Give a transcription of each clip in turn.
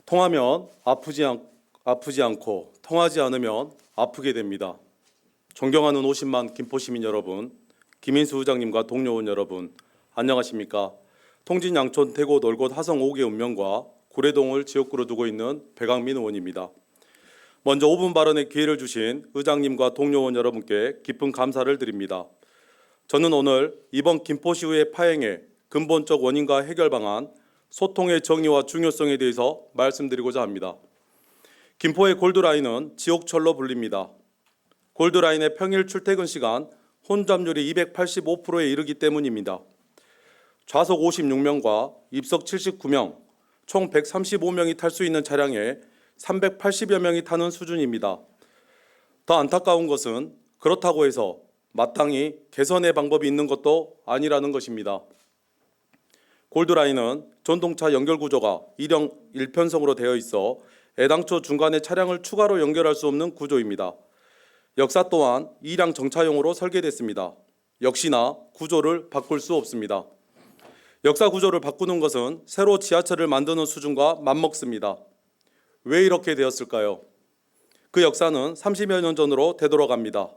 통하면 아프지 않고 통하지 않으면 아프게 됩니다. 존경하는 50만 김포시민 여러분, 김인수 의장님과 동료 의원 여러분, 안녕하십니까? 통진 양촌 대곳 올곳 화성 5개 읍면과 구례동을 지역구로 두고 있는 배강민 의원입니다. 먼저 5분 발언의 기회를 주신 의장님과 동료 의원 여러분께 깊은 감사를 드립니다. 저는 오늘 이번 김포시의회 파행의 근본적 원인과 해결 방안, 소통의 정의와 중요성에 대해서 말씀드리고자 합니다. 김포의 골드라인은 지옥철로 불립니다. 골드라인의 평일 출퇴근 시간 혼잡률이 285%에 이르기 때문입니다. 좌석 56명과 입석 79명, 총 135명이 탈 수 있는 차량에 380여 명이 타는 수준입니다. 더 안타까운 것은 그렇다고 해서 마땅히 개선의 방법이 있는 것도 아니라는 것입니다. 골드라인은 전동차 연결 구조가 일형 1편성으로 되어 있어 애당초 중간에 차량을 추가로 연결할 수 없는 구조입니다. 역사 또한 2량 정차용으로 설계됐습니다. 역시나 구조를 바꿀 수 없습니다. 역사 구조를 바꾸는 것은 새로 지하철을 만드는 수준과 맞먹습니다. 왜 이렇게 되었을까요? 그 역사는 30여 년 전으로 되돌아갑니다.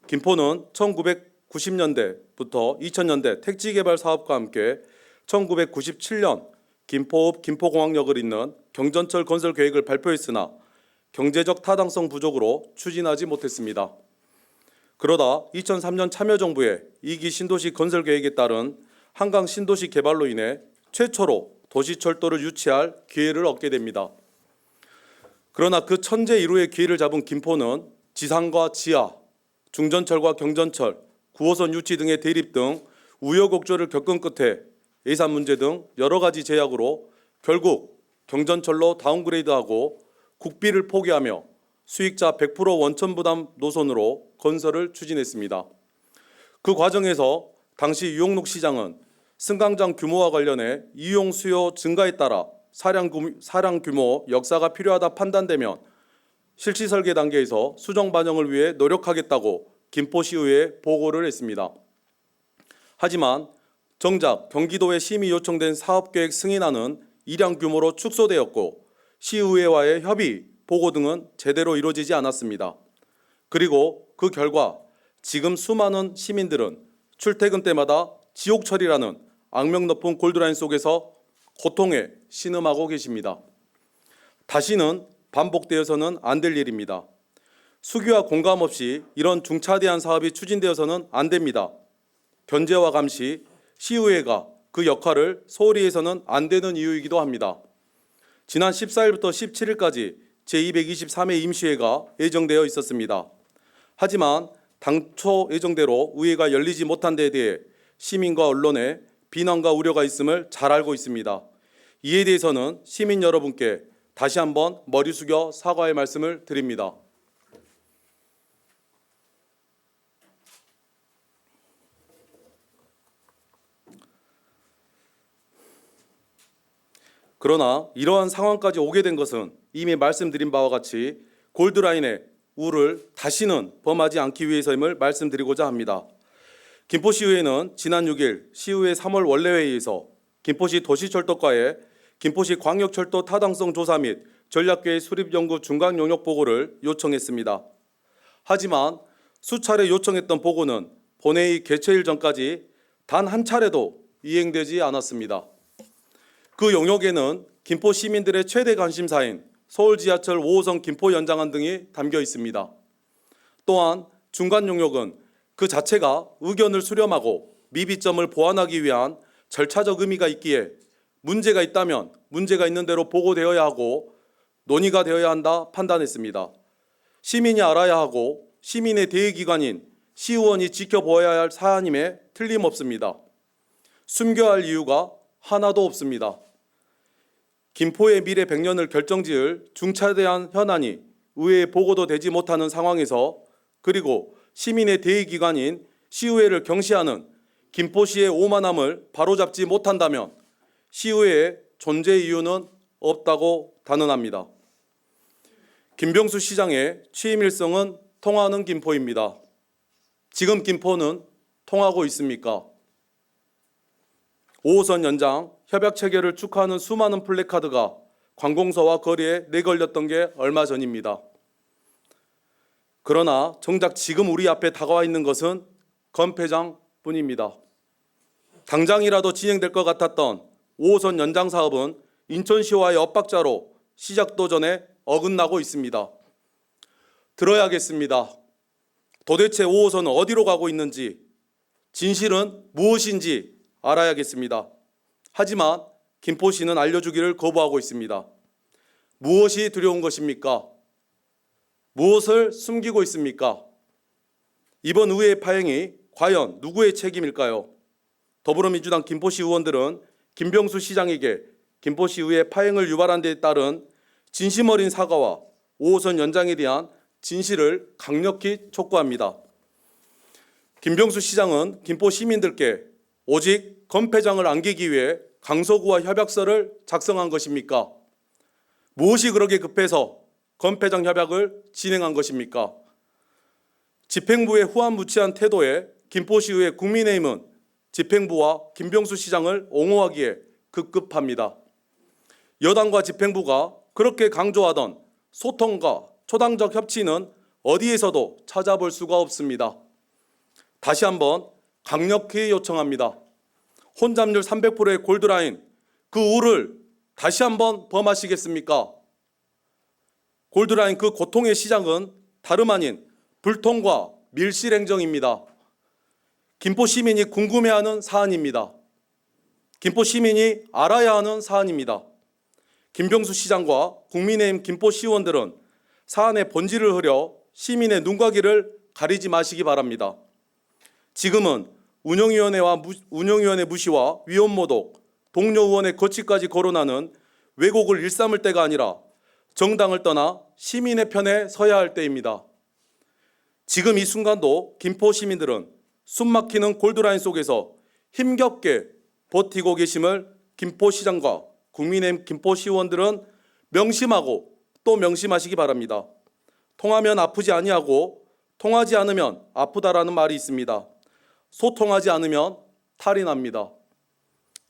김포는 1990년대부터 2000년대 택지개발 사업과 함께 1997년 김포읍 김포공항역을 잇는 경전철 건설 계획을 발표했으나 경제적 타당성 부족으로 추진하지 못했습니다. 그러다 2003년 참여정부의 2기 신도시 건설 계획에 따른 한강 신도시 개발로 인해 최초로 도시철도를 유치할 기회를 얻게 됩니다. 그러나 그 천재 이루의 기회를 잡은 김포는 지상과 지하, 중전철과 경전철, 9호선 유치 등의 대립 등 우여곡절을 겪은 끝에 예산 문제 등 여러 가지 제약으로 결국 경전철로 다운그레이드하고 국비를 포기하며 수익자 100% 원천 부담 노선으로 건설을 추진했습니다. 그 과정에서 당시 유영록 시장은 승강장 규모와 관련해 이용 수요 증가에 따라 사량 규모 역사가 필요하다 판단되면 실시 설계 단계에서 수정 반영을 위해 노력하겠다고 김포시의회에 보고를 했습니다. 하지만 정작 경기도에 심의 요청된 사업계획 승인안은 일량 규모로 축소되었고 시의회와의 협의, 보고 등은 제대로 이루어지지 않았습니다. 그리고 그 결과 지금 수많은 시민들은 출퇴근 때마다 지옥철이라는 악명 높은 골드라인 속에서 고통에 신음하고 계십니다. 다시는 반복되어서는 안 될 일입니다. 수기와 공감 없이 이런 중차대한 사업이 추진되어서는 안 됩니다. 견제와 감시, 시의회가 그 역할을 소홀히 해서는 안 되는 이유이기도 합니다. 지난 14일부터 17일까지 제223회 임시회가 예정되어 있었습니다. 하지만 당초 예정대로 의회가 열리지 못한 데에 대해 시민과 언론의 비난과 우려가 있음을 잘 알고 있습니다. 이에 대해서는 시민 여러분께 다시 한번 머리 숙여 사과의 말씀을 드립니다. 그러나 이러한 상황까지 오게 된 것은 이미 말씀드린 바와 같이 골드라인의 우를 다시는 범하지 않기 위해서임을 말씀드리고자 합니다. 김포시의회는 지난 6일 시의회 3월 원래회의에서 김포시 도시철도과에 김포시 광역철도 타당성 조사 및 전략계획 수립 연구 중간 용역 보고를 요청했습니다. 하지만 수차례 요청했던 보고는 본회의 개최일 전까지 단 한 차례도 이행되지 않았습니다. 그 용역에는 김포 시민들의 최대 관심사인 서울 지하철 5호선 김포 연장안 등이 담겨 있습니다. 또한 중간 용역은 그 자체가 의견을 수렴하고 미비점을 보완하기 위한 절차적 의미가 있기에 문제가 있다면 문제가 있는 대로 보고되어야 하고 논의가 되어야 한다 판단했습니다. 시민이 알아야 하고 시민의 대의기관인 시의원이 지켜보아야 할 사안임에 틀림없습니다. 숨겨야 할 이유가 하나도 없습니다. 김포의 미래 100년을 결정지을 중차대한 현안이 의회에 보고도 되지 못하는 상황에서 그리고 시민의 대의기관인 시의회를 경시하는 김포시의 오만함을 바로잡지 못한다면 시의회의 존재 이유는 없다고 단언합니다. 김병수 시장의 취임 일성은 통하는 김포입니다. 지금 김포는 통하고 있습니까? 5호선 연장 협약 체결을 축하하는 수많은 플래카드가 관공서와 거리에 내걸렸던 게 얼마 전입니다. 그러나 정작 지금 우리 앞에 다가와 있는 것은 건폐장뿐입니다. 당장이라도 진행될 것 같았던 5호선 연장 사업은 인천시와의 엇박자로 시작도 전에 어긋나고 있습니다. 들어야겠습니다. 도대체 5호선은 어디로 가고 있는지, 진실은 무엇인지 알아야겠습니다. 하지만 김포시는 알려주기를 거부하고 있습니다. 무엇이 두려운 것입니까? 무엇을 숨기고 있습니까? 이번 의회 파행이 과연 누구의 책임일까요? 더불어민주당 김포시 의원들은 김병수 시장에게 김포시의회 파행을 유발한 데 따른 진심 어린 사과와 5호선 연장에 대한 진실을 강력히 촉구합니다. 김병수 시장은 김포 시민들께 오직 건폐장을 안기기 위해 강서구와 협약서를 작성한 것입니까? 무엇이 그렇게 급해서 건폐장 협약을 진행한 것입니까? 집행부의 후한무치한 태도에 김포시의회 국민의힘은 집행부와 김병수 시장을 옹호하기에 급급합니다. 여당과 집행부가 그렇게 강조하던 소통과 초당적 협치는 어디에서도 찾아볼 수가 없습니다. 다시 한번 강력히 요청합니다. 혼잡률 300%의 골드라인, 그 우를 다시 한번 범하시겠습니까? 골드라인 그 고통의 시작은 다름 아닌 불통과 밀실행정입니다. 김포 시민이 궁금해하는 사안입니다. 김포 시민이 알아야 하는 사안입니다. 김병수 시장과 국민의힘 김포 시의원들은 사안의 본질을 흐려 시민의 눈과 귀를 가리지 마시기 바랍니다. 지금은 운영위원회 무시와 위원모독, 동료 의원의 거취까지 거론하는 왜곡을 일삼을 때가 아니라 정당을 떠나 시민의 편에 서야 할 때입니다. 지금 이 순간도 김포 시민들은 숨막히는 골드라인 속에서 힘겹게 버티고 계심을 김포시장과 국민의힘 김포시의원들은 명심하고 또 명심하시기 바랍니다. 통하면 아프지 아니하고 통하지 않으면 아프다라는 말이 있습니다. 소통하지 않으면 탈이 납니다.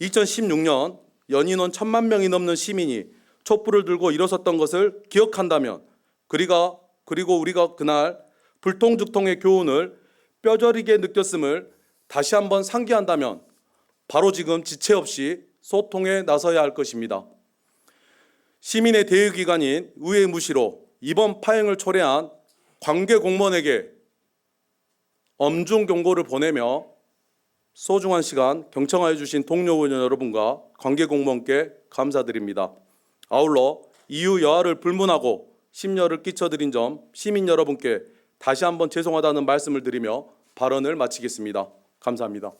2016년 연인원 1,000만 명이 넘는 시민이 촛불을 들고 일어섰던 것을 기억한다면 그리고 우리가 그날 불통죽통의 교훈을 뼈저리게 느꼈음을 다시 한번 상기한다면 바로 지금 지체 없이 소통에 나서야 할 것입니다. 시민의 대의기관인 의회 무시로 이번 파행을 초래한 관계 공무원에게 엄중 경고를 보내며 소중한 시간 경청하여 주신 동료 의원 여러분과 관계 공무원께 감사드립니다. 아울러 이유 여하를 불문하고 심려를 끼쳐드린 점 시민 여러분께 다시 한번 죄송하다는 말씀을 드리며 발언을 마치겠습니다. 감사합니다.